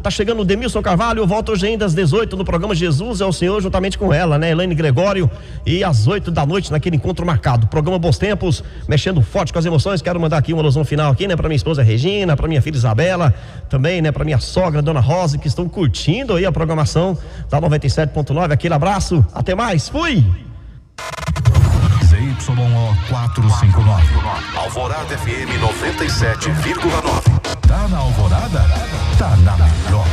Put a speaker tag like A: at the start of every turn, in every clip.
A: Tá chegando o Demilson Carvalho, volta hoje ainda às 18 no programa Jesus é o Senhor, juntamente com ela, né? Elaine Gregório, e às 8 da noite naquele encontro marcado. Programa Bons Tempos, mexendo forte com as emoções. Quero mandar aqui uma alusão final aqui, né? Pra minha esposa Regina, pra minha filha Isabela, também, né? Pra minha sogra, Dona Rosa, que estão curtindo aí a programação da 97.9. Aquele abraço, até mais, fui!
B: ZYO 459, Alvorada FM 97,9. Tá na Alvorada? Tá na melhor.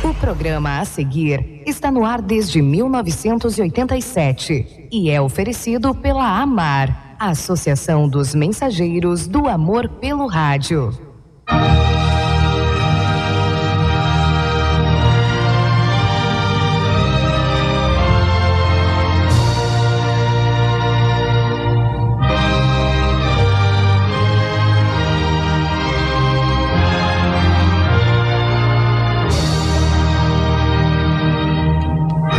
C: O programa a seguir está no ar desde 1987 e é oferecido pela AMAR, Associação dos Mensageiros do Amor pelo Rádio.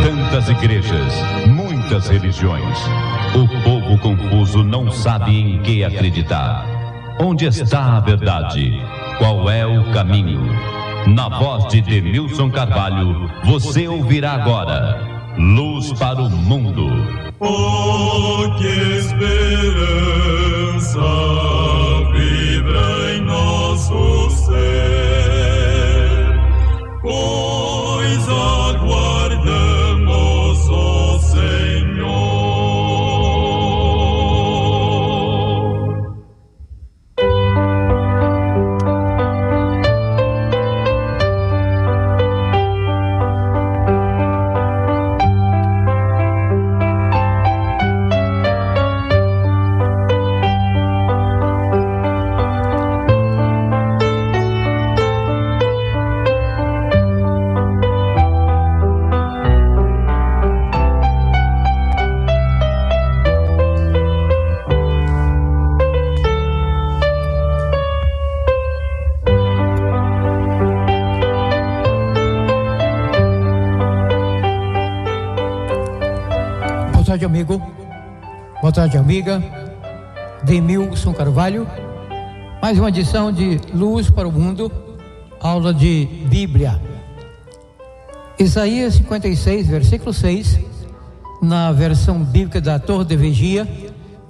D: Tantas igrejas, muitas religiões. O povo confuso não sabe em que acreditar. Onde está a verdade? Qual é o caminho? Na voz de Demilson Carvalho, você ouvirá agora Luz para o Mundo.
E: Oh, que esperança vibra em nosso ser, pois aguardamos, ó Senhor.
F: Boa tarde, amigo. Boa tarde, amiga. Demilson Carvalho. Mais uma edição de Luz para o Mundo, aula de Bíblia. Isaías 56, versículo 6, na versão bíblica da Torre de Vigia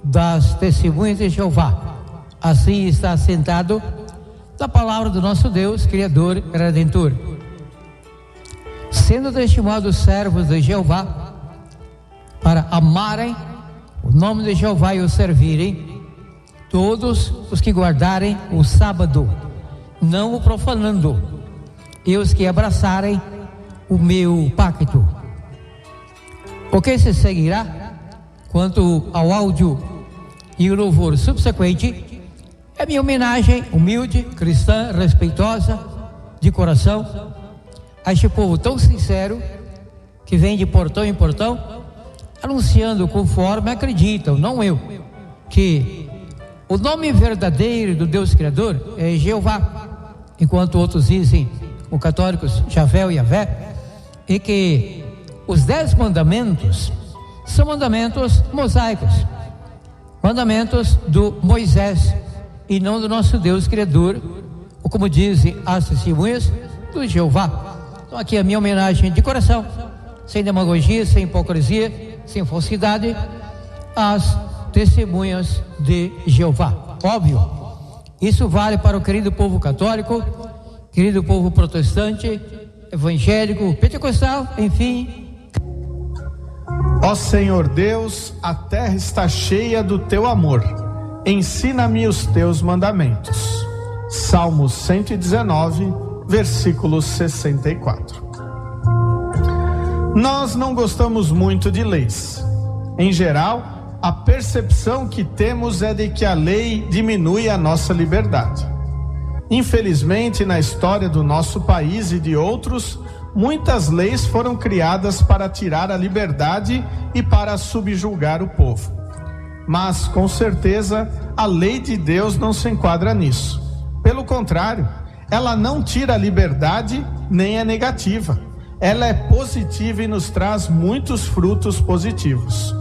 F: das Testemunhas de Jeová. Assim está assentado na palavra do nosso Deus, Criador e Redentor. Sendo destinados servos de Jeová, para amarem o nome de Jeová e o servirem, todos os que guardarem o sábado, não o profanando, e os que abraçarem o meu pacto. O que se seguirá quanto ao áudio e o louvor subsequente é minha homenagem humilde, cristã, respeitosa, de coração, a este povo tão sincero que vem de portão em portão, anunciando conforme acreditam, não eu, que o nome verdadeiro do Deus Criador é Jeová, enquanto outros dizem, os católicos, Javé ou Yavé, e que os 10 mandamentos são mandamentos mosaicos, mandamentos do Moisés e não do nosso Deus Criador, ou como dizem as testemunhas do Jeová. Então aqui a minha homenagem de coração, sem demagogia, sem hipocrisia, sem falsidade, às testemunhas de Jeová. Óbvio, isso vale para o querido povo católico, querido povo protestante, evangélico, pentecostal, enfim.
G: Ó Senhor Deus, a terra está cheia do teu amor. Ensina-me os teus mandamentos. Salmo 119, versículo 64. Nós não gostamos muito de leis. Em geral, a percepção que temos é de que a lei diminui a nossa liberdade. Infelizmente, na história do nosso país e de outros, muitas leis foram criadas para tirar a liberdade e para subjugar o povo. Mas, com certeza, a lei de Deus não se enquadra nisso. Pelo contrário, ela não tira a liberdade nem é negativa. Ela é positiva e nos traz muitos frutos positivos.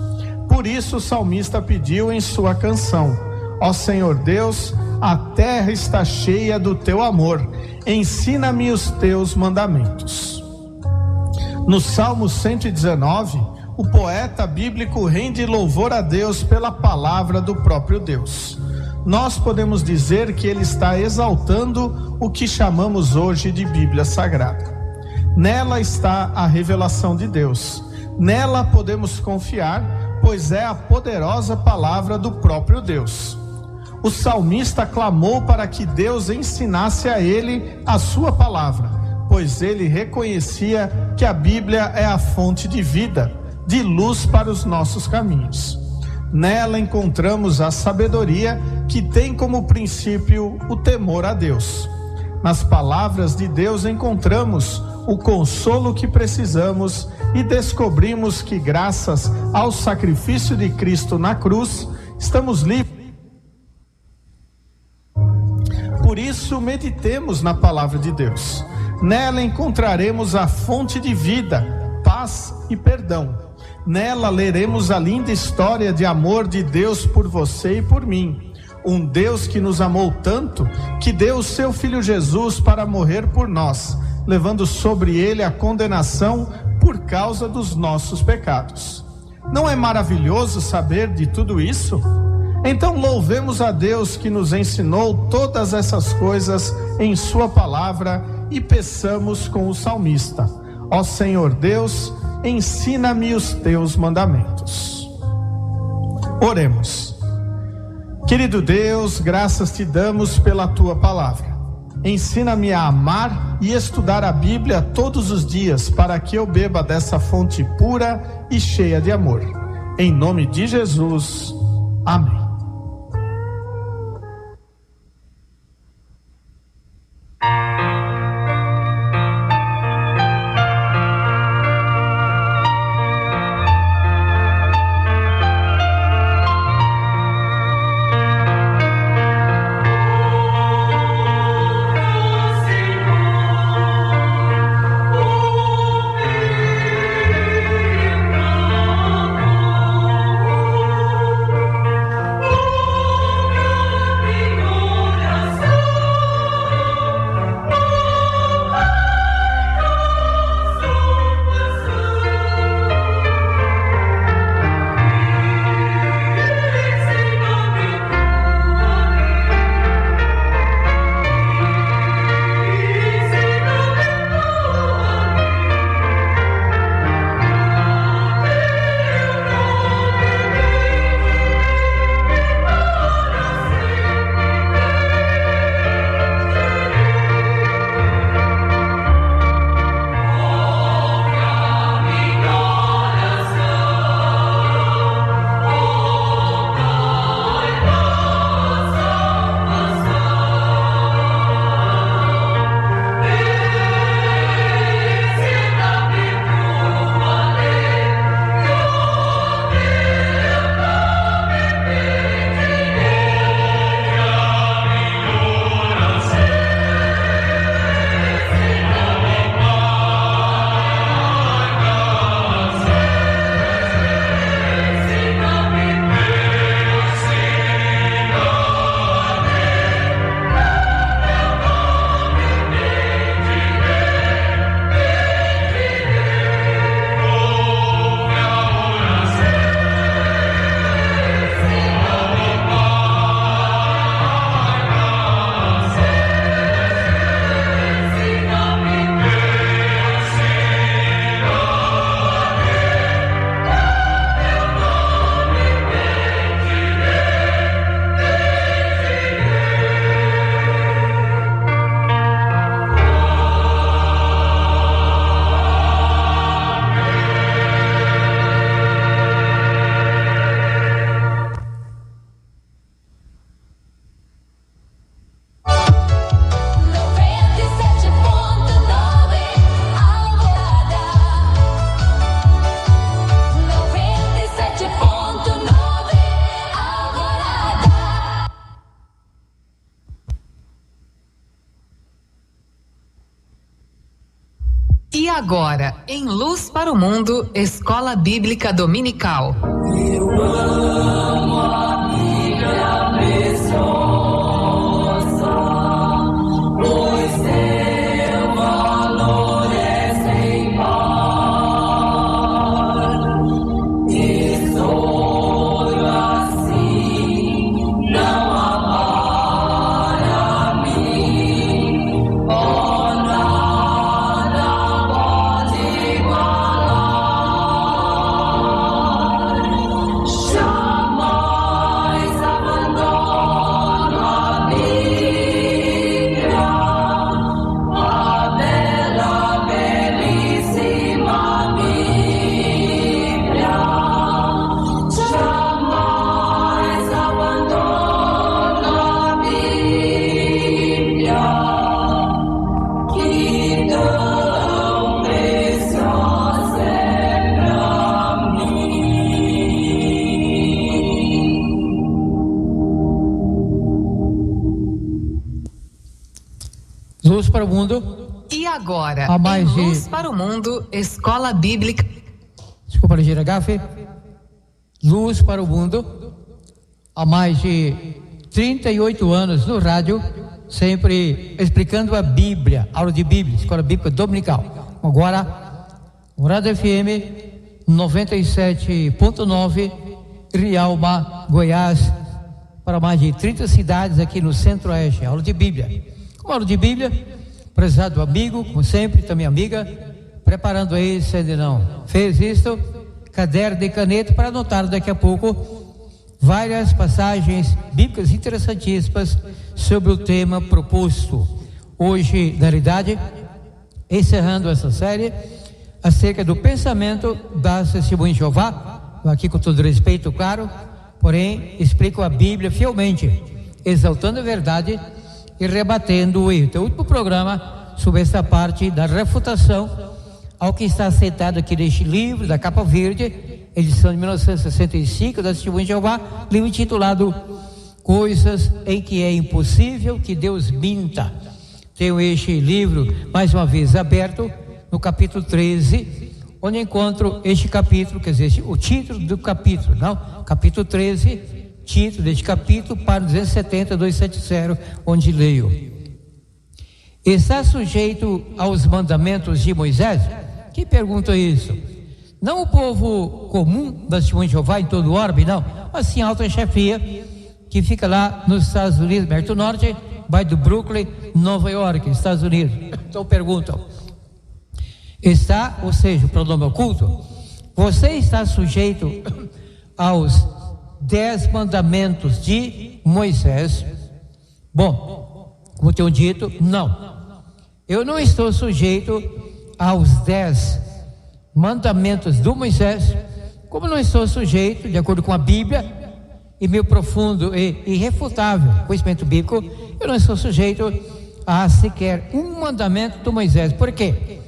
G: Por isso o salmista pediu em sua canção: Ó Senhor Deus, a terra está cheia do teu amor. Ensina-me os teus mandamentos. No Salmo 119, o poeta bíblico rende louvor a Deus pela palavra do próprio Deus. Nós podemos dizer que ele está exaltando o que chamamos hoje de Bíblia Sagrada. Nela está a revelação de Deus. Nela podemos confiar, pois é a poderosa palavra do próprio Deus. O salmista clamou para que Deus ensinasse a ele a sua palavra, pois ele reconhecia que a Bíblia é a fonte de vida, de luz para os nossos caminhos. Nela encontramos a sabedoria que tem como princípio o temor a Deus. Nas palavras de Deus encontramos o consolo que precisamos e descobrimos que, graças ao sacrifício de Cristo na cruz, estamos livres. Por isso, meditemos na palavra de Deus. Nela encontraremos a fonte de vida, paz e perdão. Nela leremos a linda história de amor de Deus por você e por mim. Um Deus que nos amou tanto que deu o seu Filho Jesus para morrer por nós, levando sobre ele a condenação por causa dos nossos pecados. Não é maravilhoso saber de tudo isso? Então louvemos a Deus que nos ensinou todas essas coisas em sua palavra e peçamos com o salmista: ó Senhor Deus, ensina-me os teus mandamentos. Oremos. Querido Deus, graças te damos pela tua palavra. Ensina-me a amar e estudar a Bíblia todos os dias, para que eu beba dessa fonte pura e cheia de amor. Em nome de Jesus, amém.
C: E agora, em Luz para o Mundo, Escola Bíblica Dominical.
E: Eu amo a Bíblia.
F: Mundo.
C: E agora,
F: Há mais
C: em Luz
F: de...
C: para o Mundo, Escola Bíblica.
F: Desculpa, ligeira gafe. Luz para o Mundo. Há mais de 38 anos no rádio, sempre explicando a Bíblia, aula de Bíblia, Escola Bíblica Dominical. Agora, Alvorada FM 97.9, Rialma, Goiás, para mais de 30 cidades aqui no Centro-Oeste, aula de Bíblia. Como aula de Bíblia, prezado amigo, como sempre, também amiga, preparando aí, se ainda não fez isso, caderno e caneta para anotar daqui a pouco várias passagens bíblicas interessantíssimas sobre o tema proposto. Hoje, na realidade, encerrando essa série, acerca do pensamento das Testemunhas de Jeová, aqui com todo respeito, claro, porém, explico a Bíblia fielmente, exaltando a verdade e rebatendo o erro. Então, o último programa sobre essa parte da refutação ao que está sentado aqui neste livro, da capa verde, edição de 1965, da Testemunha de Jeová, livro intitulado Coisas em que é impossível que Deus minta. Tenho este livro, mais uma vez, aberto, no capítulo 13, onde encontro este capítulo, quer dizer, o título do capítulo, não, capítulo 13, título deste capítulo, para 270, 270, onde leio: está sujeito aos mandamentos de Moisés? Quem pergunta isso? Não o povo comum da Testemunha de Jeová em todo o orbe, não, mas sim a alta chefia que fica lá nos Estados Unidos, América do Norte, bairro do Brooklyn, Nova York, Estados Unidos. Então perguntam: está, ou seja, o pronome oculto, você está sujeito aos 10 mandamentos de Moisés? Bom, como tenho dito, não. Eu não estou sujeito aos 10 mandamentos do Moisés, como não estou sujeito, de acordo com a Bíblia e meu profundo e irrefutável conhecimento bíblico, eu não estou sujeito a sequer um mandamento do Moisés. Por quê?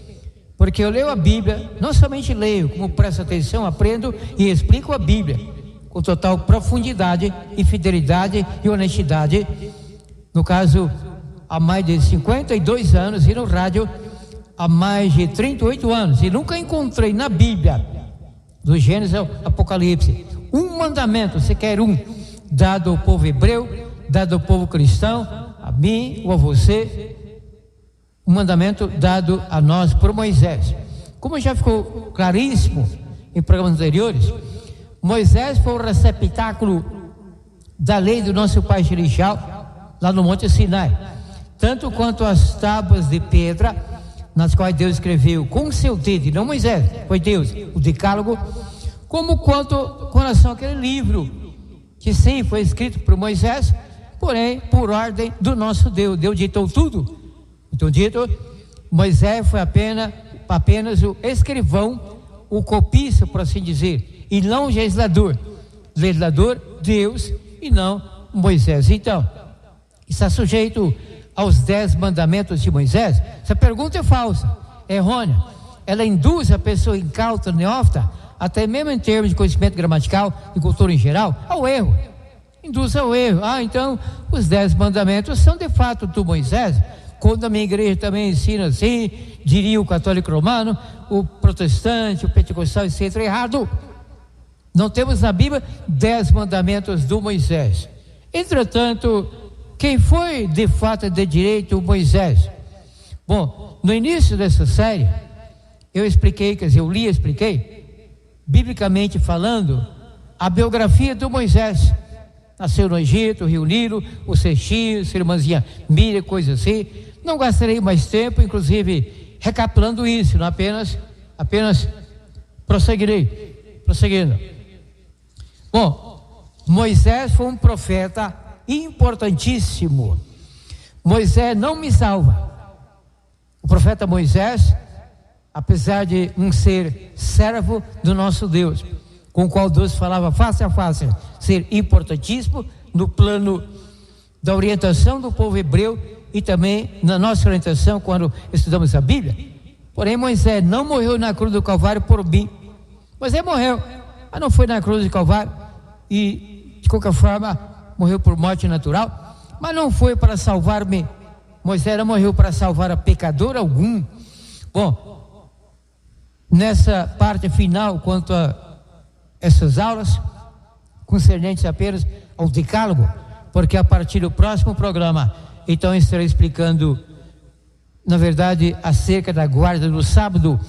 F: Porque eu leio a Bíblia, não somente leio, como presto atenção, aprendo e explico a Bíblia com total profundidade e fidelidade e honestidade. No caso, há mais de 52 anos, e no rádio há mais de 38 anos, e nunca encontrei na Bíblia, do Gênesis ao Apocalipse, um mandamento, sequer um, dado ao povo hebreu, dado ao povo cristão, a mim ou a você, um mandamento dado a nós por Moisés. Como já ficou claríssimo em programas anteriores, Moisés foi o receptáculo da lei do nosso pai celestial, lá no Monte Sinai, tanto quanto as tábuas de pedra, nas quais Deus escreveu com seu dedo, e não Moisés, foi Deus, o Decálogo, como quanto com relação àquele livro, que sim, foi escrito por Moisés, porém, por ordem do nosso Deus. Deus ditou tudo. Então, dito, Moisés foi apenas o escrivão, o copista, por assim dizer, e não o legislador. Legislador, Deus, e não Moisés. Então, está sujeito aos 10 mandamentos de Moisés? Essa pergunta é falsa, é errônea. Ela induz a pessoa incauta, neófita, até mesmo em termos de conhecimento gramatical e cultura em geral, ao erro. Induz ao erro. Então, os 10 mandamentos são de fato do Moisés. Quando a minha igreja também ensina assim, diria o católico romano, o protestante, o pentecostal, etc. Errado. Não temos na Bíblia 10 mandamentos do Moisés. Entretanto, quem foi de fato de direito Moisés? Bom, no início dessa série, eu expliquei, quer dizer, eu li e expliquei, biblicamente falando, a biografia do Moisés. Nasceu no Egito, Rio Nilo, o cestinho, sua irmãzinha Miriam, coisa assim. Não gastarei mais tempo, inclusive, recapitulando isso, não apenas prosseguindo. Bom, Moisés foi um profeta importantíssimo. Moisés não me salva. O profeta Moisés, apesar de um ser servo do nosso Deus, com o qual Deus falava face a face, ser importantíssimo no plano da orientação do povo hebreu e também na nossa orientação quando estudamos a Bíblia. Porém, Moisés não morreu na cruz do Calvário por mim. Moisés morreu, mas não foi na cruz do Calvário e, de qualquer forma, morreu por morte natural, mas não foi para salvar-me, Moisés não morreu para salvar a pecador algum. Bom, nessa parte final, quanto a essas aulas, concernentes apenas ao decálogo, porque a partir do próximo programa, então estarei explicando, na verdade, acerca da guarda do sábado,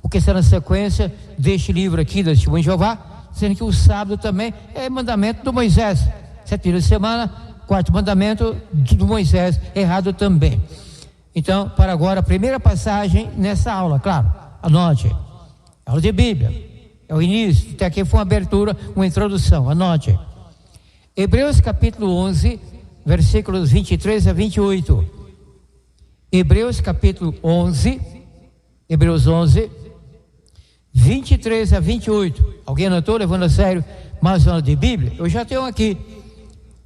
F: o que está na sequência deste livro aqui da Testemunho de Jeová, sendo que o sábado também é mandamento do Moisés. 7 dias de semana, 4º mandamento do Moisés, errado também. Então, para agora, a primeira passagem nessa aula, claro, anote, aula de Bíblia, é o início, até aqui foi uma abertura, uma introdução, anote. Hebreus capítulo 11, versículos 23 a 28. Hebreus capítulo 11, Hebreus 11, 23 a 28. Alguém anotou, levando a sério mais uma aula de Bíblia? Eu já tenho aqui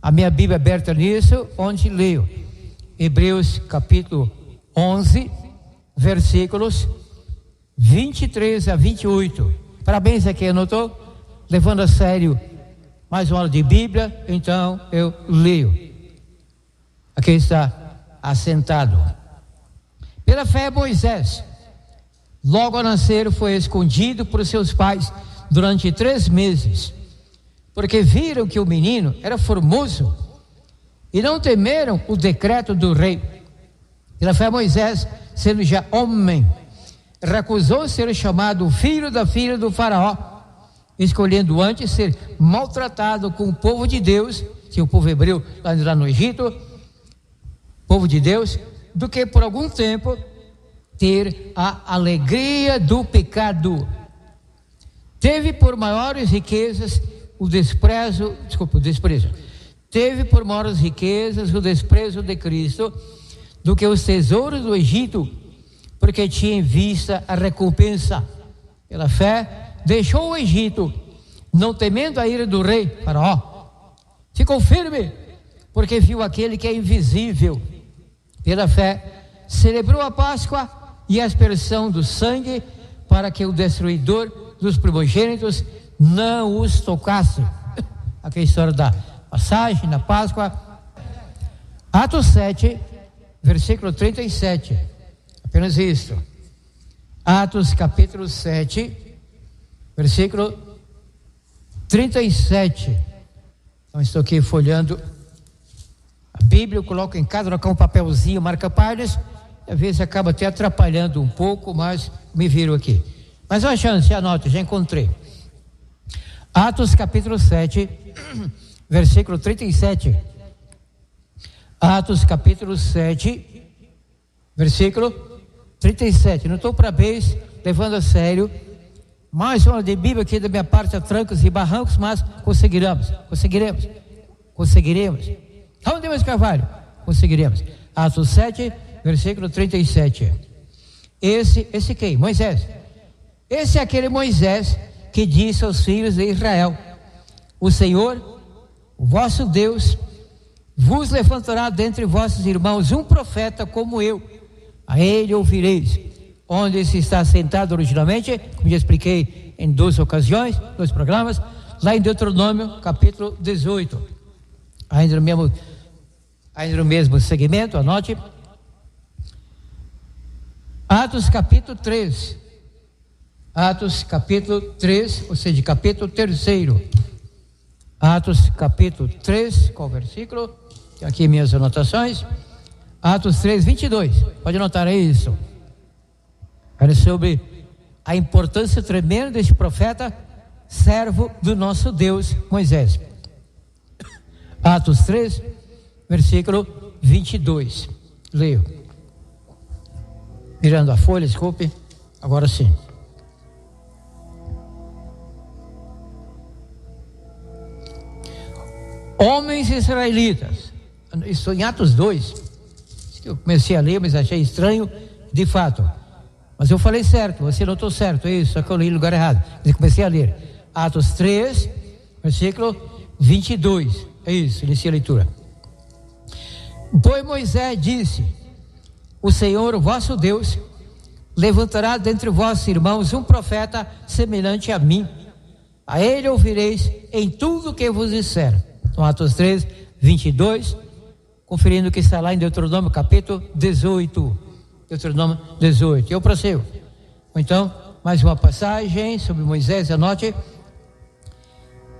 F: a minha Bíblia aberta nisso, onde leio Hebreus capítulo 11, versículos 23 a 28. Parabéns a quem anotou, levando a sério mais uma aula de Bíblia, então eu leio. Aqui está assentado. Pela fé, Moisés, logo ao nascer, foi escondido por seus pais durante 3 meses, porque viram que o menino era formoso e não temeram o decreto do rei. Pela fé, Moisés, sendo já homem, recusou ser chamado filho da filha do faraó, escolhendo antes ser maltratado com o povo de Deus, o povo hebreu lá no Egito, povo de Deus, do que por algum tempo ter a alegria do pecado. Teve por maiores riquezas o desprezo. Teve por maiores riquezas o desprezo de Cristo do que os tesouros do Egito, porque tinha em vista a recompensa. Pela fé, deixou o Egito, não temendo a ira do rei Faraó. Ficou firme, porque viu aquele que é invisível. Pela fé, celebrou a Páscoa e a aspersão do sangue, para que o destruidor dos primogênitos não os tocasse. Aqui a história da passagem, da Páscoa. Atos 7, versículo 37. Apenas isso. Atos capítulo 7, versículo 37. Então estou aqui folhando a Bíblia, eu coloco em cada local um papelzinho, marca páginas, e às vezes acaba até atrapalhando um pouco, mas me viro aqui. Mas uma chance, anote, já encontrei. Atos capítulo 7, versículo 37. Atos capítulo 7, versículo 37. Não estou para vez levando a sério mais uma de Bíblia aqui da minha parte, a trancos e barrancos, mas conseguiremos. Aonde mais, Carvalho? Conseguiremos. Atos 7, versículo 37. Esse quem? Moisés. Esse é aquele Moisés que disse aos filhos de Israel: o Senhor, o vosso Deus, vos levantará dentre vossos irmãos um profeta como eu, a ele ouvireis. Onde se está sentado originalmente, como já expliquei em 2 ocasiões, 2 programas, lá em Deuteronômio capítulo 18. Ainda no mesmo segmento, anote. Atos capítulo 3. Atos capítulo 3, ou seja, capítulo 3. Atos capítulo 3, qual versículo? Tem aqui minhas anotações. Atos 3, 22. Pode anotar aí isso. Era sobre a importância tremenda deste profeta, servo do nosso Deus, Moisés. Atos 3, versículo 22. Leio. Virando a folha, desculpe. Agora sim. Homens israelitas. Isso em Atos 2. Eu comecei a ler, mas achei estranho, de fato. Mas eu falei certo, você notou certo, isso, só que eu li no lugar errado. Eu comecei a ler. Atos 3, versículo 22. É isso, iniciei a leitura. Pois Moisés disse: o Senhor, o vosso Deus, levantará dentre vossos irmãos um profeta semelhante a mim. A ele ouvireis em tudo o que vos disser. Então, Atos 3, 22 conferindo o que está lá em Deuteronômio capítulo 18. Deuteronômio 18. Eu prossigo. Então, mais uma passagem sobre Moisés, anote.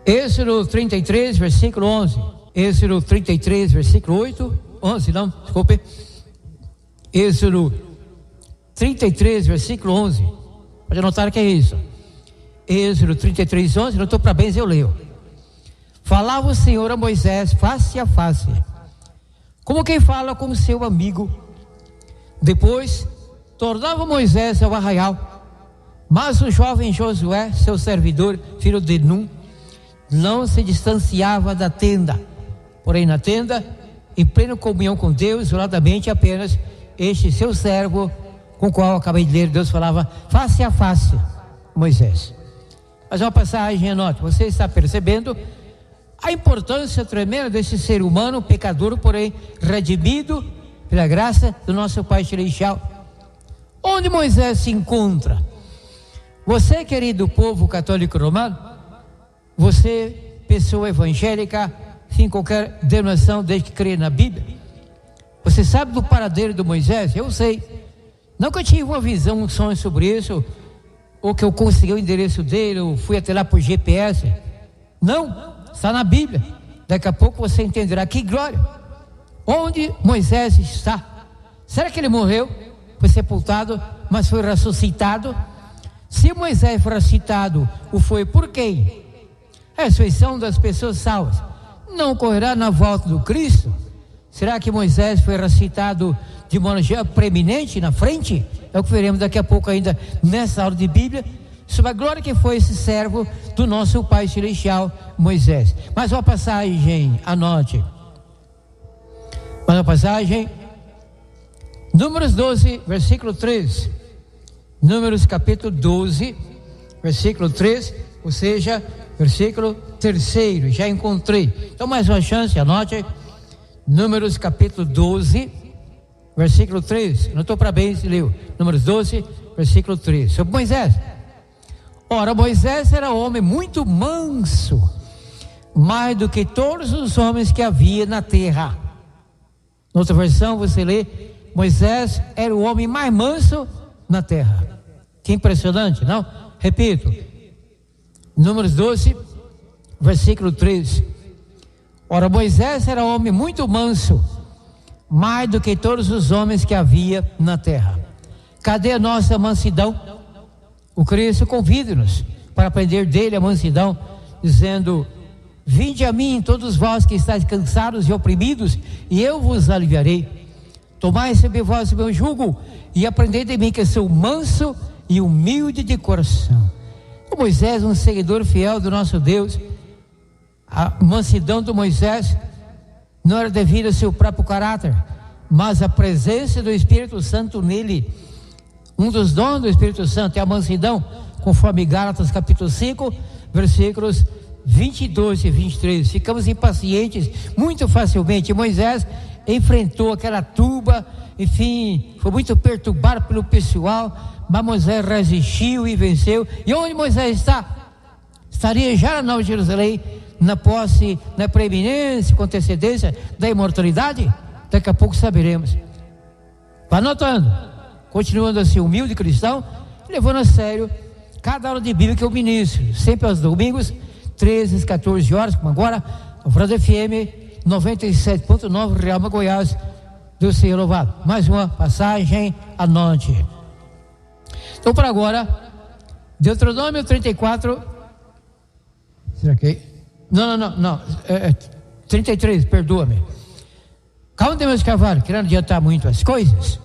F: Êxodo 33, versículo 11. Êxodo 33, versículo 8. 11, não, desculpe. Êxodo 33, versículo 11. Pode anotar que é isso. Êxodo 33, 11. Não estou para bens, eu leio. Falava o Senhor a Moisés face a face, como quem fala com seu amigo. Depois tornava Moisés ao arraial, mas o jovem Josué, seu servidor, filho de Num, não se distanciava da tenda. Porém na tenda, em plena comunhão com Deus, isoladamente apenas este seu servo, com o qual acabei de ler, Deus falava face a face, Moisés. Mas uma passagem, anote, você está percebendo a importância tremenda desse ser humano, pecador, porém redimido pela graça do nosso Pai Celestial. Onde Moisés se encontra? Você, querido povo católico romano, você, pessoa evangélica, sem qualquer denominação desde que crê na Bíblia, você sabe do paradeiro do Moisés? Eu sei. Não que eu tive uma visão, um sonho sobre isso, ou que eu consegui o endereço dele, ou fui até lá por GPS. Não. Está na Bíblia. Daqui a pouco você entenderá. Que glória! Onde Moisés está? Será que ele morreu? Foi sepultado, mas foi ressuscitado? Se Moisés foi ressuscitado, o foi por quem? A ressurreição das pessoas salvas não ocorrerá na volta do Cristo? Será que Moisés foi ressuscitado de maneira preeminente na frente? É o que veremos daqui a pouco ainda nessa aula de Bíblia, sobre a glória que foi esse servo do nosso Pai Celestial, Moisés. Mais uma passagem, anote. Mais uma passagem, Números 12, versículo 3. Números capítulo 12, versículo 3, ou seja, versículo 3, já encontrei. Então mais uma chance, anote. Números capítulo 12, versículo 3. Não estou para bem, leu. Números 12, versículo 3. Sobre Moisés. Ora, Moisés era homem muito manso, mais do que todos os homens que havia na terra. Noutra versão você lê, Moisés era o homem mais manso na terra. Que impressionante, não? Repito, Números 12, versículo 3. Ora, Moisés era homem muito manso, mais do que todos os homens que havia na terra. Cadê a nossa mansidão? O Cristo convida-nos para aprender dele a mansidão, dizendo: vinde a mim todos vós que estáis cansados e oprimidos, e eu vos aliviarei. Tomai sobre vós o meu jugo e aprendei de mim, que sou manso e humilde de coração. O Moisés, um seguidor fiel do nosso Deus, a mansidão do Moisés não era devido ao seu próprio caráter, mas à presença do Espírito Santo nele. Um dos dons do Espírito Santo é a mansidão, conforme Gálatas capítulo 5, versículos 22 e 23. Ficamos impacientes muito facilmente. Moisés enfrentou aquela turba, enfim, foi muito perturbado pelo pessoal, mas Moisés resistiu e venceu. E onde Moisés está? Estaria já na Nova Jerusalém, na posse, na preeminência, com antecedência da imortalidade? Daqui a pouco saberemos. Vá anotando. Continuando assim, humilde cristão, levando a sério cada aula de Bíblia que eu ministro, sempre aos domingos, 13 às 14 horas, como agora, Alvorada FM 97.9, Realma, Goiás. Deus seja louvado. Mais uma passagem, anote. Então, para agora, Deuteronômio 34. Será que? Não. 33, perdoa-me. Calma, meus cavalos, querendo adiantar muito as coisas.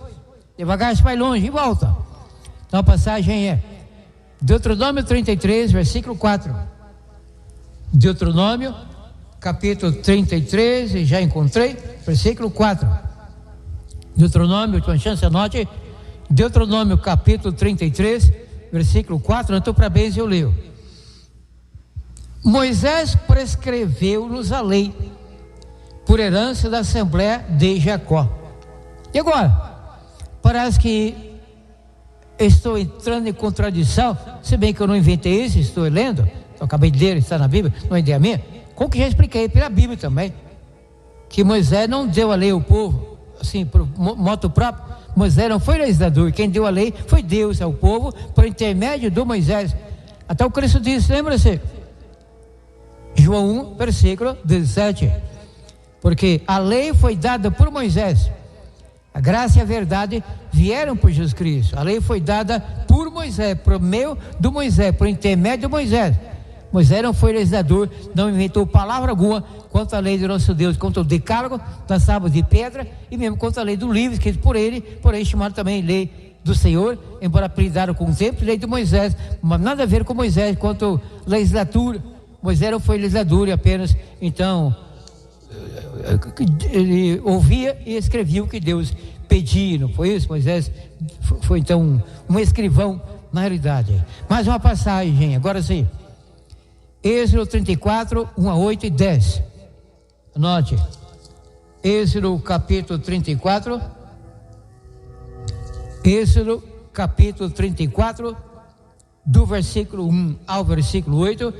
F: Devagar se vai longe e volta. Então a passagem é Deuteronômio 33, versículo 4. Deuteronômio, capítulo 33, já encontrei, versículo 4. Deuteronômio, última chance, anote. Deuteronômio, capítulo 33, versículo 4. Não estou para bens, eu leio. Moisés prescreveu-nos a lei, por herança da Assembleia de Jacó. E agora? Parece que estou entrando em contradição, se bem que eu não inventei isso, estou lendo, eu acabei de ler, está na Bíblia, não é ideia minha, como que já expliquei pela Bíblia também. que Moisés não deu a lei ao povo, assim, por moto próprio. Moisés não foi legislador, quem deu a lei foi Deus ao povo, por intermédio do Moisés. Até o Cristo disse, lembra-se? João 1, versículo 17. Porque a lei foi dada por Moisés, a graça e a verdade vieram por Jesus Cristo. A lei foi dada por Moisés, por meio do Moisés, por intermédio do Moisés. Moisés não foi legislador, não inventou palavra alguma quanto à lei do nosso Deus, quanto ao decálogo das tábuas de pedra, e mesmo quanto à lei do livro, escrito por ele, porém chamado também lei do Senhor, embora apelidado com o tempo, lei de Moisés, mas nada a ver com Moisés quanto legislatura. Moisés não foi legislador e apenas, então, ele ouvia e escrevia o que Deus pedia, não foi isso? Moisés foi então um escrivão na realidade. Mais uma passagem, agora sim. Êxodo 34, 1 a 8 e 10. Anote. Êxodo capítulo 34. Êxodo capítulo 34, do versículo 1 ao versículo 8,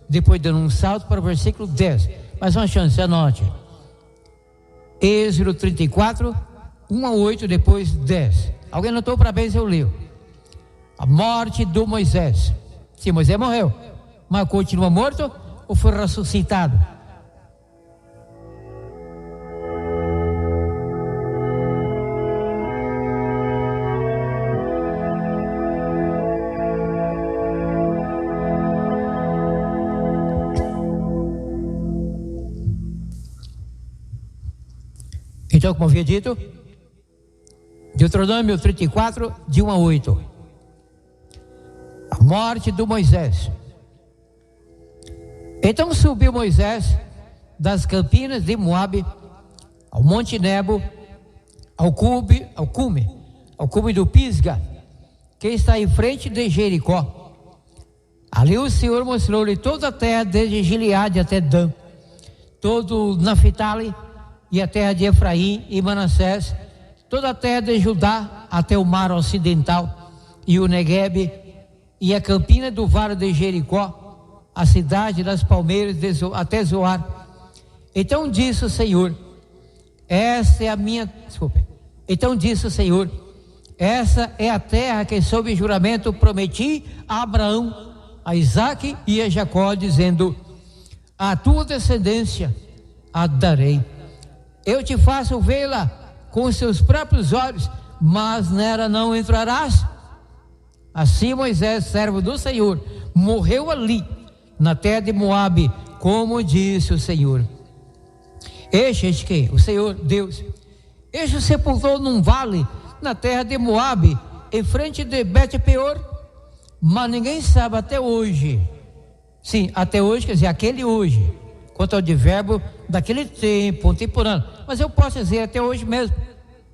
F: depois dando um salto para o versículo 10. Mais uma chance, anote. Êxodo 34, 1 a 8, depois 10. Alguém anotou? Parabéns, eu leio. A morte do Moisés. Sim, Moisés morreu, mas continua morto ou foi ressuscitado? Então, como havia dito, Deuteronômio 34, de 1 a 8. A morte do Moisés. Então subiu Moisés das campinas de Moabe ao Monte Nebo, ao cume do Pisga, que está em frente de Jericó. Ali o Senhor mostrou-lhe toda a terra, desde Gileade até Dan, todo Naphtali e a terra de Efraim e Manassés, toda a terra de Judá até o mar ocidental e o Neguebe e a campina do vale de Jericó, a cidade das palmeiras até Zoar. Então disse o Senhor, Então disse o Senhor, essa é a terra que sob juramento prometi a Abraão, a Isaque e a Jacó, dizendo, a tua descendência a darei. Eu te faço vê-la com os seus próprios olhos, mas nela não entrarás. Assim Moisés, servo do Senhor, morreu ali, na terra de Moabe, como disse o Senhor. Este que o Senhor Deus, este o sepultou num vale, na terra de Moabe, em frente de Bet-peor, mas ninguém sabe até hoje. Sim, até hoje, quer dizer, aquele hoje, quanto ao advérbio daquele tempo, contemporâneo. Mas eu posso dizer até hoje mesmo,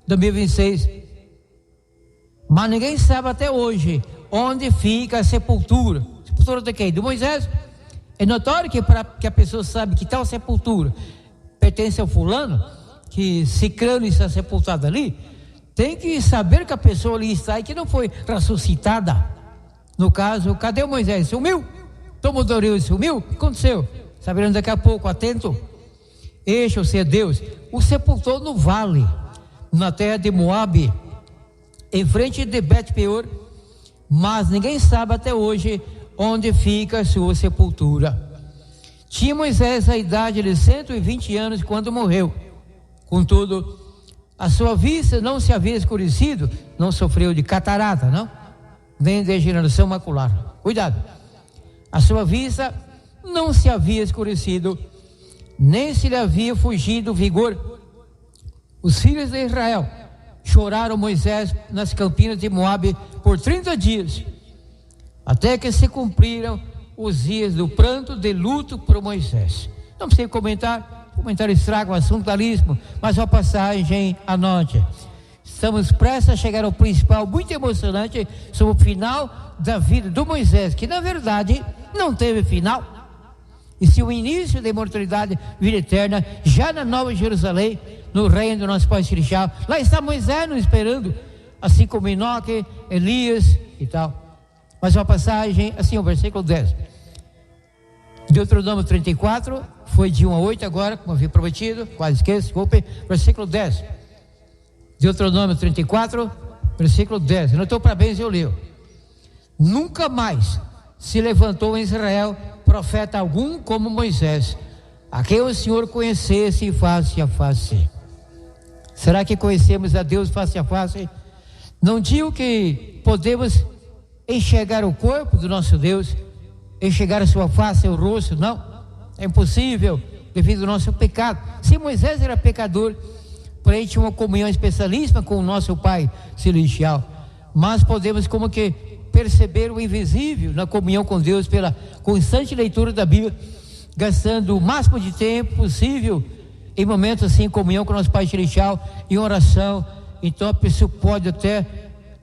F: 2026. Mas ninguém sabe até hoje onde fica a sepultura. Sepultura de quem? De Moisés. É notório que a pessoa sabe que tal sepultura pertence ao fulano, que Cicrano está sepultado ali, tem que saber que a pessoa ali está e que não foi ressuscitada. No caso, cadê o Moisés? Sumiu? Tomou do rio e sumiu? O que aconteceu? Saberemos daqui a pouco, atento. Este, ou seja, Deus, o sepultou no vale, na terra de Moabe, em frente de Bet-peor, mas ninguém sabe até hoje onde fica a sua sepultura. Tinha Moisés a idade de 120 anos quando morreu. Contudo, a sua vista não se havia escurecido, não sofreu de catarata, não, nem degeneração macular. Cuidado. A sua vista não se havia escurecido, nem se lhe havia fugido o vigor. Os filhos de Israel choraram Moisés nas campinas de Moabe por 30 dias, até que se cumpriram os dias do pranto de luto por Moisés. Não precisa comentar, comentário estraga o assunto claríssimo, mas uma passagem, anote. Estamos prestes a chegar ao principal, muito emocionante, sobre o final da vida do Moisés, que na verdade não teve final. E se o início da imortalidade, vida eterna, já na Nova Jerusalém, no reino do nosso Pai Celestial, lá está Moisés nos esperando, assim como Enoque, Elias e tal. Mas uma passagem, assim, o versículo 10. Deuteronômio 34, foi de 1 a 8 agora, como havia prometido, quase esqueço, desculpe, versículo 10. Deuteronômio 34, versículo 10. Anotou para bem, eu leio. Nunca mais se levantou em Israel profeta algum como Moisés, a quem o Senhor conhecesse face a face. Será que conhecemos a Deus face a face? Não digo que podemos enxergar o corpo do nosso Deus, enxergar a sua face, o rosto, não. É impossível devido ao nosso pecado. Se Moisés era pecador, porém tinha uma comunhão especialíssima com o nosso Pai Celestial. Mas podemos como que perceber o invisível na comunhão com Deus pela constante leitura da Bíblia, gastando o máximo de tempo possível em momentos assim, em comunhão com o nosso Pai Celestial, em oração. Então a pessoa pode até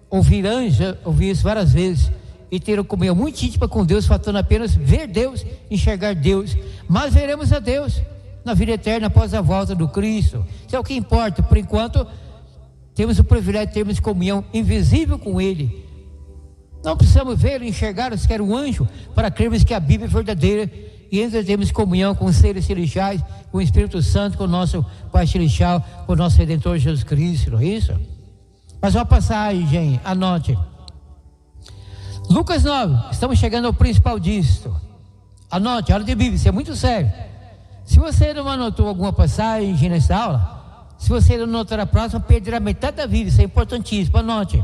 F: ouvir anjos, ouvir isso várias vezes, e ter uma comunhão muito íntima com Deus, faltando apenas ver Deus, enxergar Deus. Mas veremos a Deus na vida eterna após a volta do Cristo. Isso é o que importa. Por enquanto temos o privilégio de termos comunhão invisível com Ele. Não precisamos ver, enxergar sequer um anjo para crermos que a Bíblia é verdadeira e ainda temos comunhão com os seres celestiais, com o Espírito Santo, com o nosso Pai Celestial, com o nosso Redentor Jesus Cristo, não é isso? Mas uma passagem, anote. Lucas 9, estamos chegando ao principal disto. Anote, aula de Bíblia, isso é muito sério. Se você não anotou alguma passagem nessa aula, se você não anotar a próxima, perderá metade da Bíblia, isso é importantíssimo. Anote.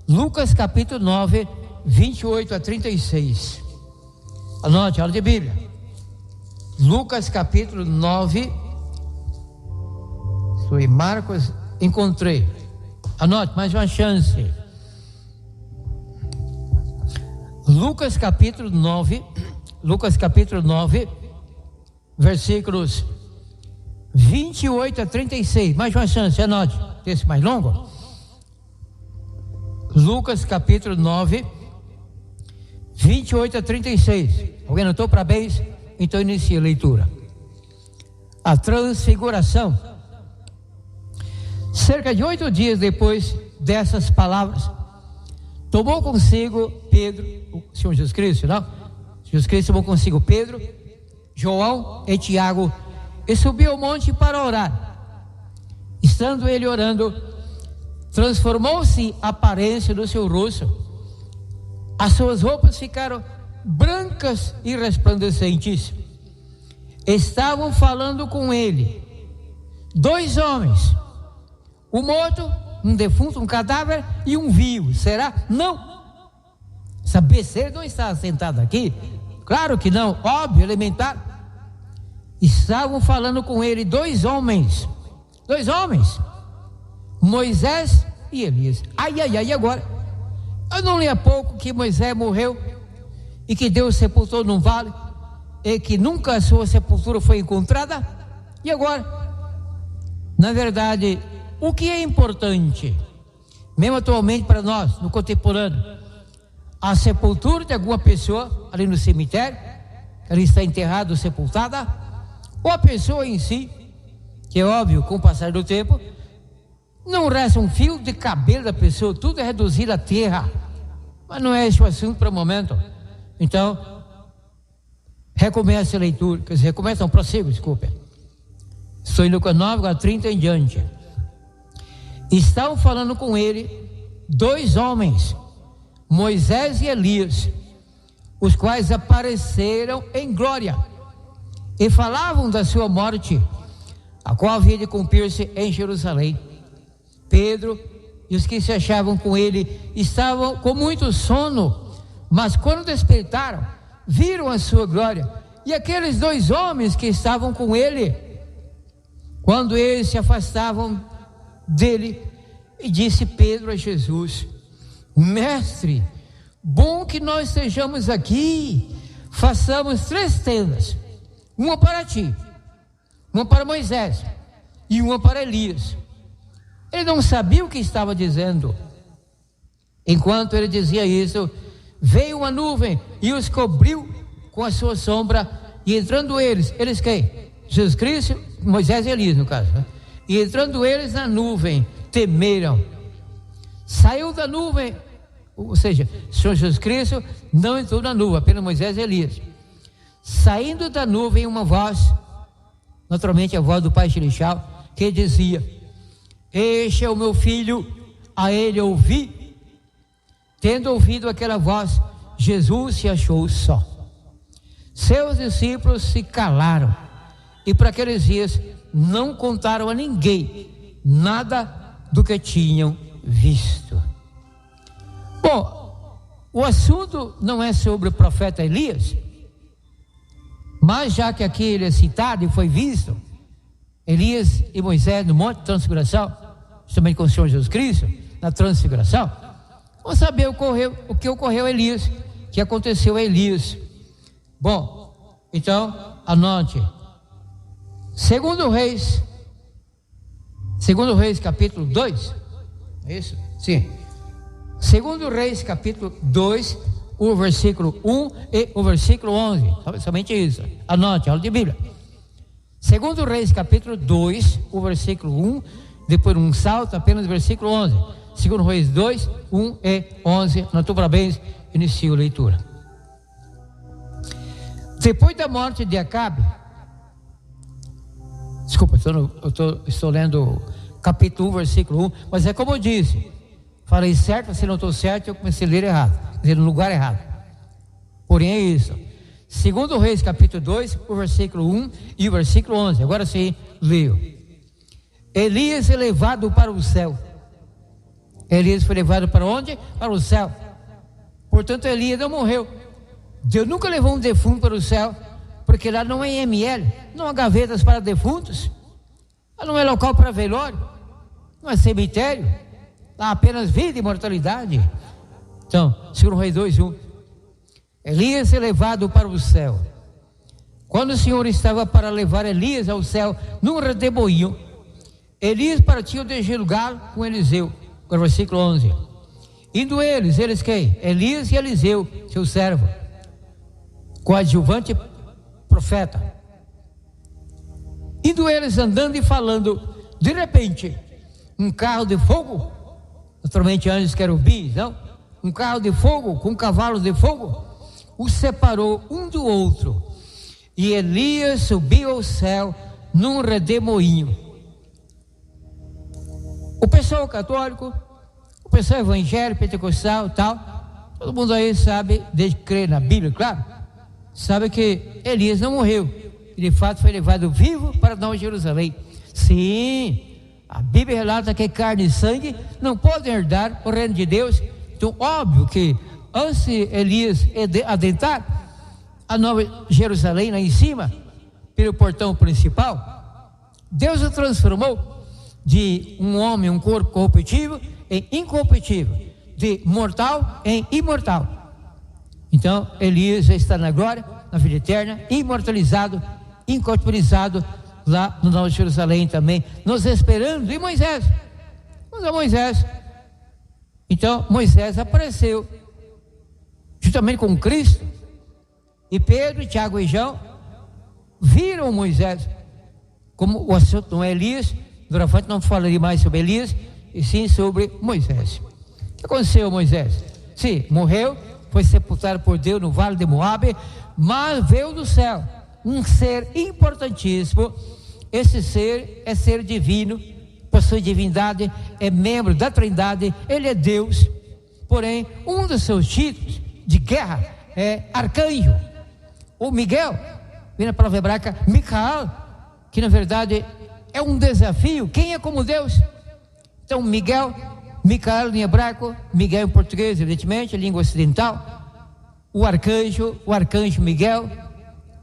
F: Lucas capítulo 9, 28 a 36. Anote, aula de Bíblia. Lucas capítulo 9. Sou em Marcos, encontrei. Anote, mais uma chance. Lucas capítulo 9, versículos 28 a 36. Mais uma chance, anote. Esse mais longo. Lucas capítulo 9, 28 a 36. Alguém anotou? Parabéns. Então inicia a leitura. A transfiguração. Cerca de 8 dias depois dessas palavras, tomou consigo Pedro, o Senhor Jesus Cristo, não? Jesus Cristo tomou consigo Pedro, João e Tiago e subiu ao monte para orar. Estando ele orando, transformou-se a aparência do seu rosto. As suas roupas ficaram brancas e resplandecentes. Estavam falando com ele 2 homens, um morto, um defunto, um cadáver e um vivo. Será? Não. Essa besteira não está sentada aqui? Claro que não, óbvio, elementar. Estavam falando com ele 2 homens, Moisés e Elias. Ai, agora, eu não li há pouco que Moisés morreu e que Deus sepultou num vale e que nunca a sua sepultura foi encontrada. E agora, na verdade, o que é importante, mesmo atualmente para nós, no contemporâneo, a sepultura de alguma pessoa ali no cemitério, ela está enterrada ou sepultada, ou a pessoa em si, que é óbvio, com o passar do tempo, não resta um fio de cabelo da pessoa, tudo é reduzido à terra. Mas não é esse o assunto para o momento. Então, recomece a leitura, quer dizer, recomeça, não, prossigo, desculpe. Estou em Lucas 9, agora 30 em diante. Estavam falando com ele 2 homens, Moisés e Elias, os quais apareceram em glória e falavam da sua morte, a qual havia de cumprir-se em Jerusalém. Pedro e os que se achavam com ele estavam com muito sono, mas quando despertaram, viram a sua glória e aqueles 2 homens que estavam com ele. Quando eles se afastavam dele, e disse Pedro a Jesus: Mestre, bom que nós estejamos aqui. Façamos 3 tendas, uma para ti, uma para Moisés e uma para Elias. Ele não sabia o que estava dizendo. Enquanto ele dizia isso, veio uma nuvem e os cobriu com a sua sombra, e entrando eles quem? Jesus Cristo, Moisés e Elias no caso, né? E entrando eles na nuvem, temeram. Saiu da nuvem, ou seja, o Senhor Jesus Cristo não entrou na nuvem, apenas Moisés e Elias. saindo da nuvem uma voz, naturalmente a voz do Pai Celestial, que dizia: este é o meu filho, a ele ouvi. Tendo ouvido aquela voz, Jesus se achou só. Seus discípulos se calaram e por aqueles dias não contaram a ninguém nada do que tinham visto. Bom, o assunto não é sobre o profeta Elias, mas já que aqui ele é citado e foi visto, Elias e Moisés no Monte de Transfiguração, justamente com o Senhor Jesus Cristo, na Transfiguração, vamos saber o que ocorreu a Elias, que aconteceu a Elias. Bom, então, anote. Segundo Reis capítulo 2, é isso? Sim. Segundo Reis capítulo 2, o versículo 1 e o versículo 11, somente isso, anote, aula de Bíblia. Segundo Reis capítulo 2, o versículo 1, depois um salto apenas no versículo 11. Segundo Reis 2, 1 e 11, anotou, parabéns, inicio a leitura. Depois da morte de Acabe, desculpa, estou lendo capítulo 1, versículo 1, mas é como eu disse, falei certo, você não estou certo, eu comecei a ler errado, quer dizer, no lugar errado. Porém é isso. Segundo Reis capítulo 2, o versículo 1 e o versículo 11, agora sim, leio. Elias é levado para o céu. Elias foi levado para onde? Para o céu. Portanto, Elias não morreu. Deus nunca levou um defunto para o céu, porque lá não é IML, não há gavetas para defuntos, lá não é local para velório, não é cemitério, lá há apenas vida e mortalidade. Então, segundo Reis 2:1, Elias é levado para o céu. Quando o Senhor estava para levar Elias ao céu num redemoinho, Elias partiu de Gilgal com Eliseu, no versículo 11. Indo eles quem? Elias e Eliseu, seu servo, coadjuvante profeta. Indo eles andando e falando, de repente, um carro de fogo, naturalmente anjos querubins, não? Um carro de fogo com cavalos de fogo, os separou um do outro. E Elias subiu ao céu num redemoinho. O pessoal católico, o pessoal evangélico, pentecostal e tal, todo mundo aí sabe, desde que crê na Bíblia, claro, sabe que Elias não morreu. De fato foi levado vivo para Nova Jerusalém. Sim, a Bíblia relata que carne e sangue não podem herdar o reino de Deus. Então, óbvio que antes de Elias adentrar a Nova Jerusalém, lá em cima, pelo portão principal, Deus o transformou de um homem, um corpo corruptível em incorruptível, de mortal em imortal. Então, Elias já está na glória, na vida eterna, imortalizado, incorporizado lá no Nova Jerusalém também, nos esperando. E Moisés? Vamos a Moisés. Então, Moisés apareceu juntamente com Cristo, e Pedro, Tiago e João viram Moisés. Como o assunto não é Elias, Durante não falaria mais sobre Elias, e sim sobre Moisés. O que aconteceu a Moisés? Sim, morreu, foi sepultado por Deus no vale de Moabe, mas veio do céu um ser importantíssimo. Esse ser é ser divino, possui divindade, é membro da Trindade, ele é Deus. Porém, um dos seus títulos de guerra é arcanjo, ou Miguel, vem na palavra hebraica Micael, que na verdade é um desafio. Quem é como Deus? Então Miguel, Micael em hebraico, Miguel em português, evidentemente, língua ocidental. O arcanjo Miguel,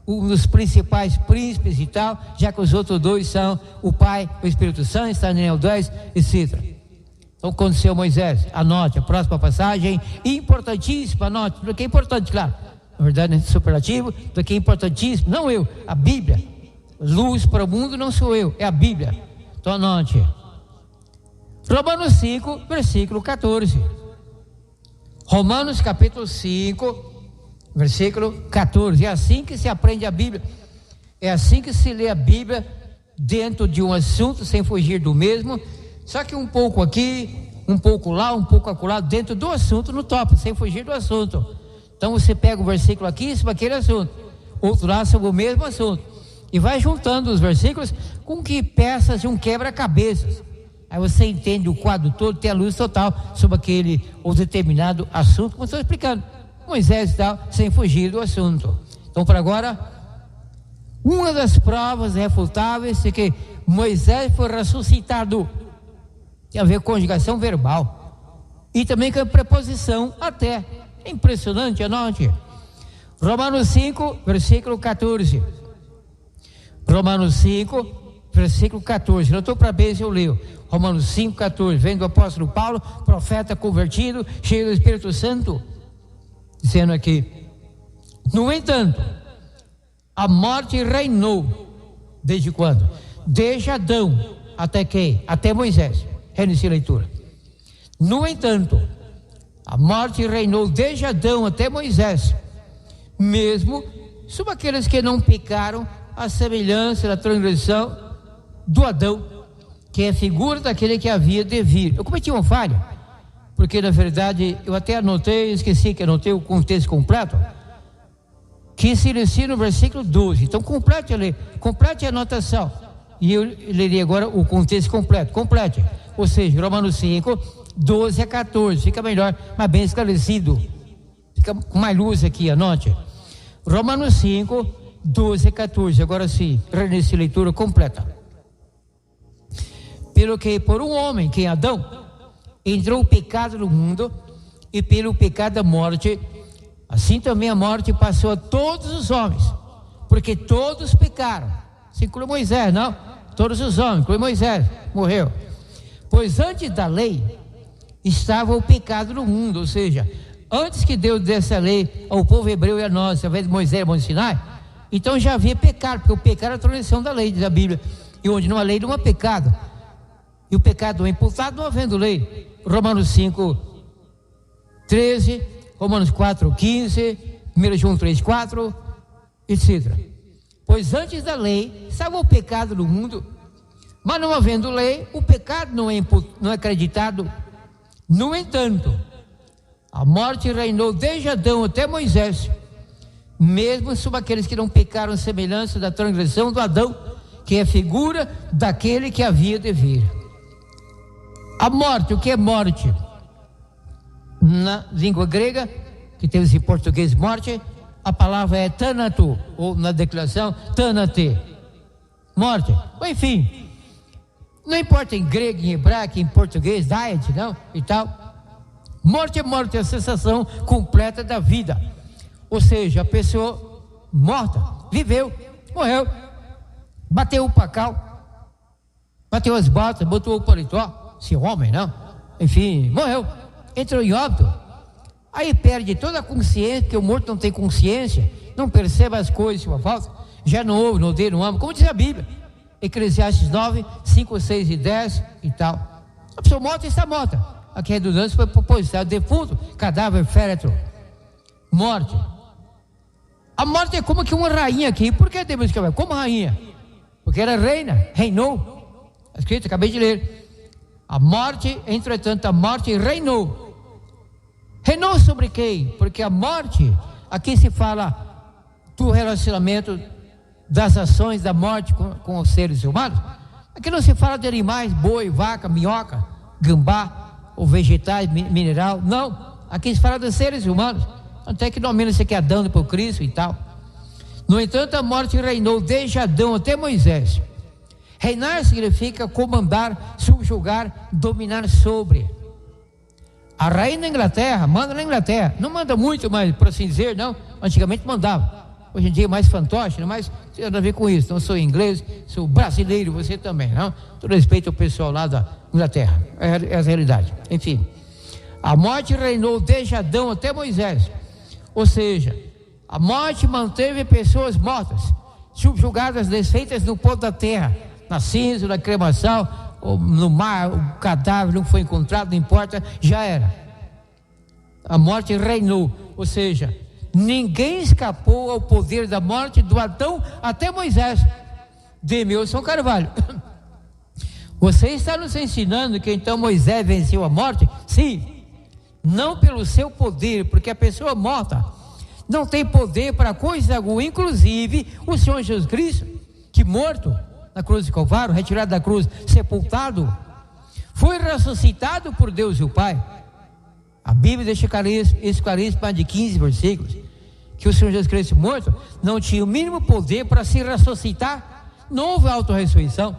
F: um dos principais príncipes e tal, já que os outros dois são o Pai, o Espírito Santo, está em Daniel 10, etc. Então aconteceu Moisés, anote a próxima passagem, importantíssima, anote, porque é importante, claro, na verdade é superlativo, porque é importantíssimo, não eu, a Bíblia, luz para o mundo não sou eu, é a Bíblia. Então anote, Romanos 5, versículo 14, Romanos capítulo 5, versículo 14, é assim que se aprende a Bíblia, é assim que se lê a Bíblia, dentro de um assunto, sem fugir do mesmo, só que um pouco aqui, um pouco lá, um pouco acolá, dentro do assunto, no tópico, sem fugir do assunto. Então você pega o versículo aqui, sobre aquele assunto, outro lá sobre o mesmo assunto. E vai juntando os versículos com que peças de um quebra-cabeças. Aí você entende o quadro todo, tem a luz total sobre aquele ou determinado assunto, como estou explicando. Moisés e tal, sem fugir do assunto. Então, para agora, uma das provas refutáveis é que Moisés foi ressuscitado. Tem a ver com conjugação verbal. E também com a preposição até. É impressionante, anote. Romanos 5, versículo 14. Romanos 5, versículo 14. Não estou para bem se eu leio. Romanos 5, 14. Vem do apóstolo Paulo, profeta convertido, cheio do Espírito Santo, dizendo aqui: no entanto, a morte reinou. Desde quando? Desde Adão até quem? Até Moisés. Reinicie a leitura. No entanto, a morte reinou desde Adão até Moisés, mesmo sobre aqueles que não pecaram, a semelhança da transgressão do Adão, que é a figura daquele que havia de vir. Eu cometi uma falha, porque na verdade eu até anotei, esqueci que anotei o contexto completo, que se inicia no versículo 12. Então complete a anotação, e eu lerei agora o contexto completo. Complete, ou seja, Romanos 5, 12 a 14, fica melhor, mas bem esclarecido, fica com mais luz aqui, anote. Romanos 5, 12 a 14, agora sim, reinicie a leitura completa. Pelo que por um homem, que é Adão, entrou o pecado no mundo, e pelo pecado a morte, assim também a morte passou a todos os homens, porque todos pecaram. Se inclui Moisés, não? Todos os homens, inclui Moisés, morreu. Pois antes da lei estava o pecado no mundo, ou seja, antes que Deus desse a lei ao povo hebreu e a nós, através de Moisés, Monte Sinai, então já havia pecado, porque o pecado é a transgressão da lei, diz a Bíblia, e onde não há lei não há pecado, e o pecado é imputado não havendo lei. Romanos 5, 13, Romanos 4, 15, 1 João 3, 4, etc. Pois antes da lei estava o pecado no mundo, mas não havendo lei, o pecado não é acreditado. No entanto, a morte reinou desde Adão até Moisés, mesmo sobre aqueles que não pecaram, semelhança da transgressão do Adão, que é a figura daquele que havia de vir. A morte, o que é morte? Na língua grega, que temos em português morte, a palavra é thanato, ou na declaração, thanate, morte. Enfim, não importa em grego, em hebraico, em português, diet, não, e tal. Morte é a sensação completa da vida. Ou seja, a pessoa morta, viveu, morreu, bateu o pacal, bateu as botas, botou o paletó, se homem, não, enfim, morreu, entrou em óbito. Aí perde toda a consciência, porque o morto não tem consciência, não percebe as coisas, sua falta, já não ouve, não odeia, não ama, como diz a Bíblia, Eclesiastes 9, 5, 6 e 10 e tal. A pessoa morta está morta. Aqui a redundância foi proposital, defunto, cadáver féretro, morte. A morte é como que uma rainha aqui. Por que temos que ver? Como rainha? Porque era reina, reinou. Está escrito, acabei de ler. A morte, entretanto, a morte reinou. Reinou sobre quem? Porque a morte, aqui se fala do relacionamento das ações da morte com os seres humanos. Aqui não se fala de animais, boi, vaca, minhoca, gambá, ou vegetais, mineral, não. Aqui se fala dos seres humanos, até que denomina-se que Adão por Cristo e tal. No entanto, a morte reinou desde Adão até Moisés. Reinar significa comandar, subjugar, dominar sobre. A rainha da Inglaterra manda na Inglaterra, não manda muito, mas por assim dizer, não, antigamente mandava. Hoje em dia é mais fantoche, mas tem nada a ver com isso. Não sou inglês, sou brasileiro, você também, não? Todo respeito ao pessoal lá da Inglaterra, é a realidade. Enfim, a morte reinou desde Adão até Moisés. Ou seja, a morte manteve pessoas mortas, subjugadas, desfeitas no pó da terra, na cinza, na cremação, ou no mar, o cadáver não foi encontrado, não importa, já era. A morte reinou, ou seja, ninguém escapou ao poder da morte, do Adão até Moisés. Demilson Carvalho, você está nos ensinando que então Moisés venceu a morte? Sim, não pelo seu poder, porque a pessoa morta não tem poder para coisa alguma, inclusive o Senhor Jesus Cristo, que morto na cruz de Calvário, retirado da cruz, sepultado, foi ressuscitado por Deus e o Pai. A Bíblia deixa esclarecido mais de 15 versículos, que o Senhor Jesus Cristo morto não tinha o mínimo poder para se ressuscitar. Não houve autorressurreição.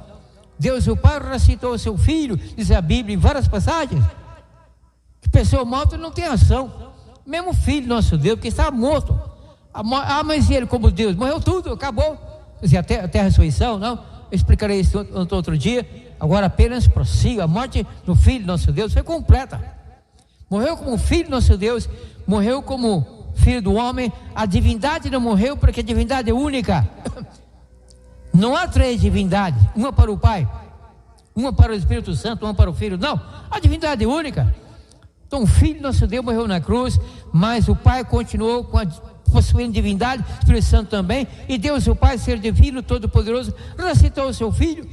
F: Deus e o Pai ressuscitou o seu Filho, diz a Bíblia em várias passagens, que pessoa morta não tem ação. Mesmo Filho nosso Deus, porque estava morto. Mas ele, como Deus, morreu tudo, acabou. Quer dizer, até a ressurreição, não? Eu explicarei isso outro dia. Agora apenas prossiga. A morte do Filho nosso Deus foi completa. Morreu como Filho nosso Deus, morreu como Filho do homem. A divindade não morreu, porque a divindade é única. Não há três divindades, uma para o Pai, uma para o Espírito Santo, uma para o Filho. Não, a divindade é única. Então o Filho nosso Deus morreu na cruz, mas o Pai continuou possuindo divindade, o Espírito Santo também, e Deus o Pai, ser divino, todo-poderoso, ressuscitou o seu Filho.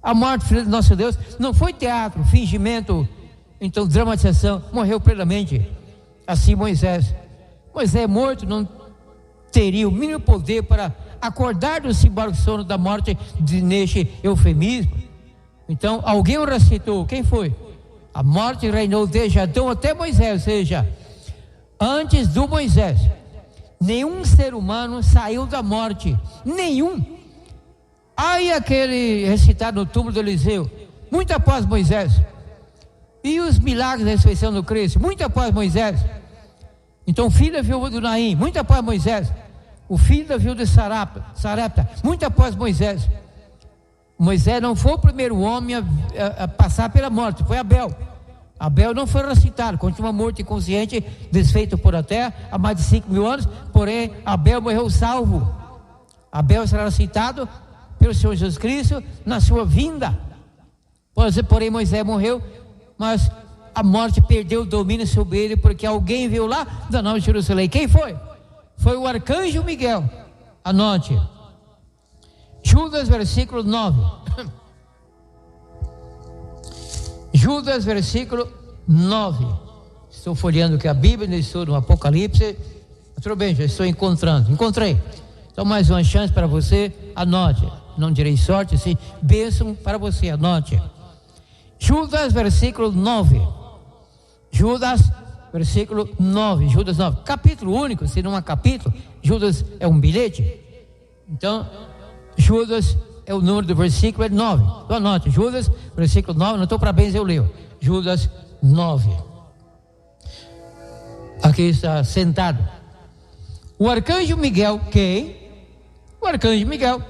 F: A morte do Filho do nosso Deus não foi teatro, fingimento, então dramatização, morreu plenamente. Assim Moisés morto não teria o mínimo poder para acordar do simbólico sono da morte neste eufemismo. Então alguém o ressuscitou. Quem foi? A morte reinou desde Adão até Moisés, ou seja, antes do Moisés nenhum ser humano saiu da morte, nenhum. Aí aquele recitado no túmulo do Eliseu, muito após Moisés, e os milagres da ressurreição do Cristo, muito após Moisés. Então o filho da viúva do Naim, muito após Moisés. O filho da viúva de Sarepta, muito após Moisés. Moisés não foi o primeiro homem a passar pela morte, foi Abel. Abel não foi ressuscitado, continua morto e inconsciente, desfeito por a terra há mais de 5.000 anos, porém Abel morreu salvo. Abel será ressuscitado pelo Senhor Jesus Cristo na sua vinda. Porém Moisés morreu, mas a morte perdeu o domínio sobre ele, porque alguém veio lá da Nova Jerusalém. Quem foi? Foi o arcanjo Miguel. Anote. Judas, versículo 9. Judas, versículo 9. Estou folheando aqui a Bíblia, estou no Apocalipse. Tudo bem, já estou encontrando. Encontrei. Então, mais uma chance para você. Anote. Não direi sorte, sim. Bênção para você. Anote. Judas, versículo 9. Judas, versículo 9. Judas 9. Capítulo único, se não há capítulo. Judas é um bilhete. Então, Judas é o número do versículo, é 9. Então anote, Judas, versículo 9, não estou para bens, eu leio. Judas 9. Aqui está sentado o arcanjo Miguel. Quem? O arcanjo Miguel.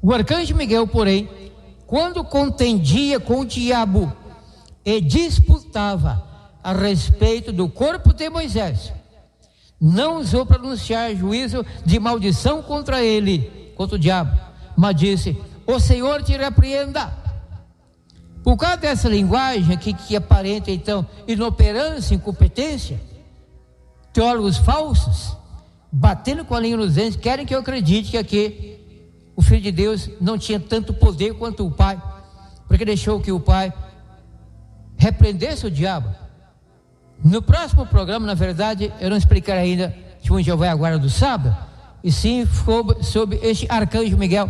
F: O arcanjo Miguel, porém, quando contendia com o diabo e disputava a respeito do corpo de Moisés, não usou para anunciar juízo de maldição contra ele, contra o diabo, mas disse: o Senhor te repreenda. Por causa dessa linguagem aqui, que aparenta então inoperância, incompetência, teólogos falsos, batendo com a língua nos dentes, querem que eu acredite que aqui o Filho de Deus não tinha tanto poder quanto o Pai, porque deixou que o Pai repreendesse o diabo. No próximo programa, na verdade, eu não explicarei ainda onde já vai a guarda do sábado, e sim sobre este arcanjo Miguel,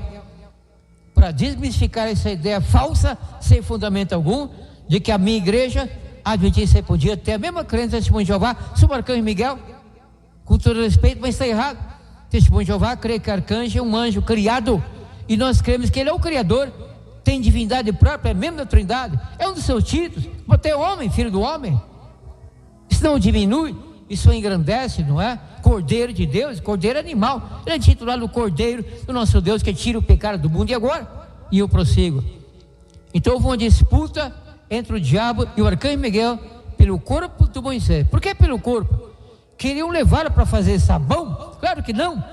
F: para desmistificar essa ideia falsa, sem fundamento algum, de que a minha igreja adventista podia ter a mesma crença de Testemunho de Jeová sobre o arcanjo Miguel, com todo respeito, mas está errado. Testemunho de Jeová crê que arcanjo é um anjo criado, e nós cremos que ele é o Criador, tem divindade própria, é membro da Trindade, é um dos seus títulos, até homem, filho do homem. Isso não diminui, isso engrandece, não é? Cordeiro de Deus, cordeiro animal. Ele é titulado o Cordeiro do nosso Deus, que tira o pecado do mundo. E agora? E eu prossigo. Então houve uma disputa entre o diabo e o arcanjo Miguel pelo corpo de Moisés. Por que pelo corpo? Queriam levá-lo para fazer sabão? Claro que não.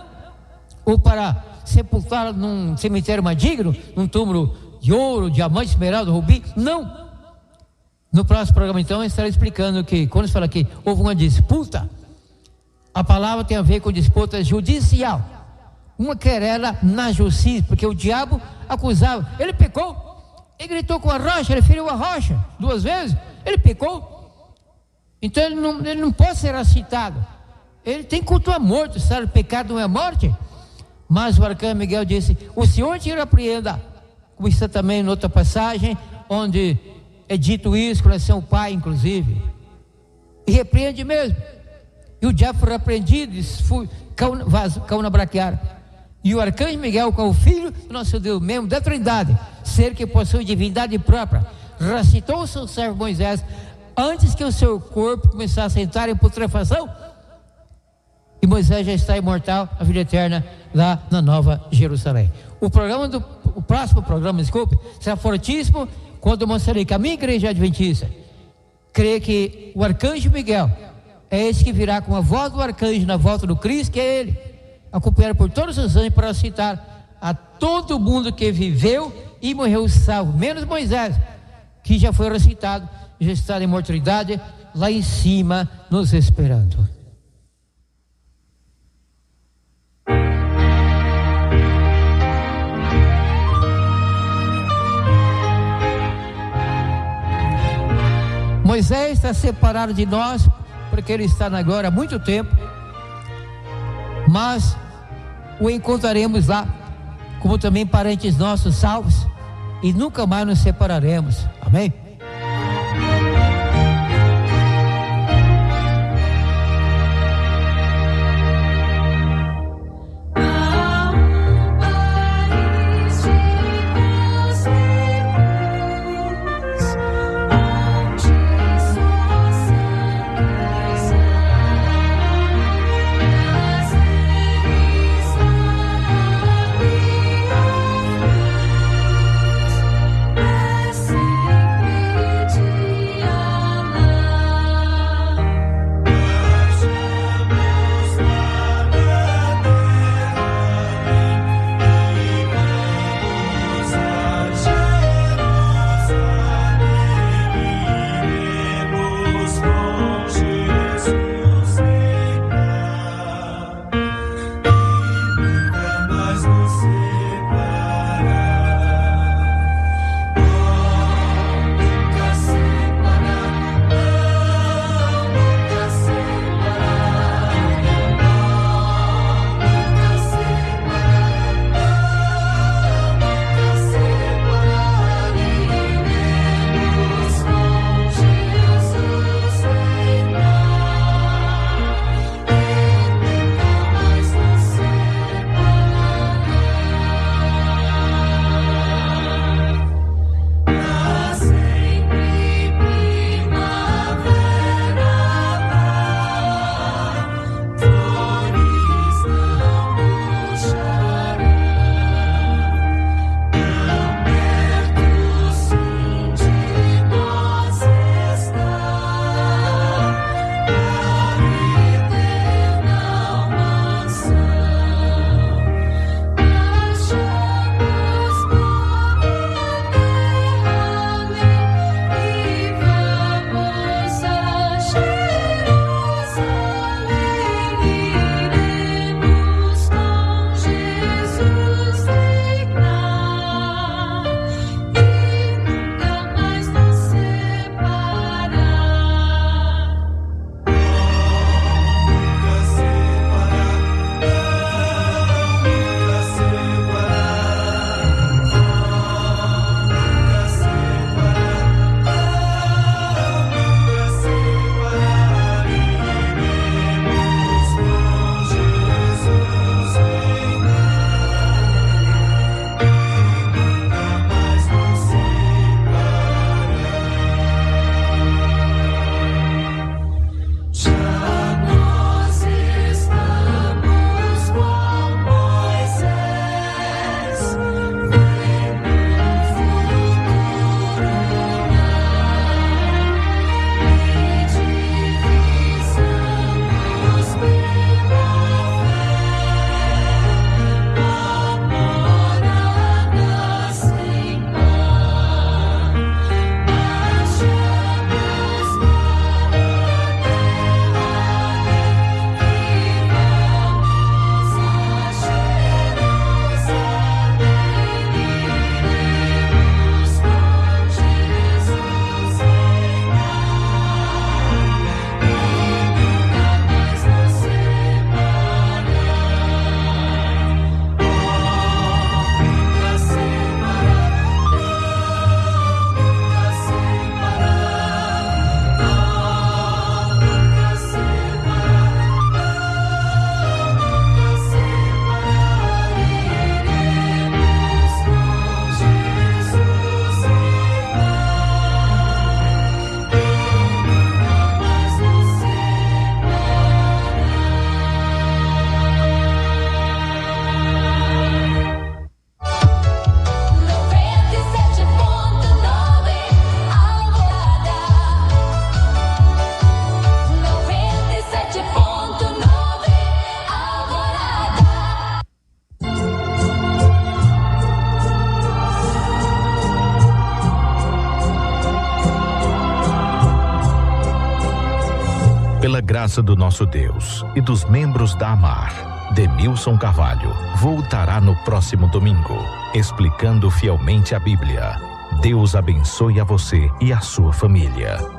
F: Ou para sepultá-lo num cemitério mais digno, num túmulo de ouro, diamante, esmeralda, rubi? Não. No próximo programa, então, eu estarei explicando que, quando se fala que houve uma disputa, a palavra tem a ver com disputa judicial, uma querela na justiça, porque o diabo acusava, ele pecou, ele gritou com a rocha, ele feriu a rocha 2 vezes, ele pecou, então ele não pode ser citado. Ele tem culto à morte, sabe? O pecado não é a morte. Mas o arcanjo Miguel disse: o Senhor te repreenda. Como está também em outra passagem, onde é dito isso com relação ao Pai, inclusive. E repreende mesmo. E o diabo foi repreendido, caiu na braquiária. E o arcanjo Miguel, com o Filho do nosso Deus, membro da Trindade, ser que possui divindade própria, recitou o seu servo Moisés, antes que o seu corpo começasse a entrar em putrefação. E Moisés já está imortal, a vida eterna, lá na Nova Jerusalém. O próximo programa, será fortíssimo, quando mostrarei que a minha igreja adventista crê que o arcanjo Miguel é esse que virá com a voz do arcanjo na volta do Cristo, que é ele, acompanhado por todos os anjos, para citar a todo mundo que viveu e morreu salvo, menos Moisés, que já foi ressuscitado, já está na imortalidade lá em cima, nos esperando. Moisés está separado de nós, porque ele está na glória há muito tempo, mas o encontraremos lá, como também parentes nossos salvos, e nunca mais nos separaremos. Amém?
H: Sim.
B: Pela graça do nosso Deus e dos membros da AMAR, Denilson Carvalho voltará no próximo domingo, explicando fielmente a Bíblia. Deus abençoe a você e a sua família.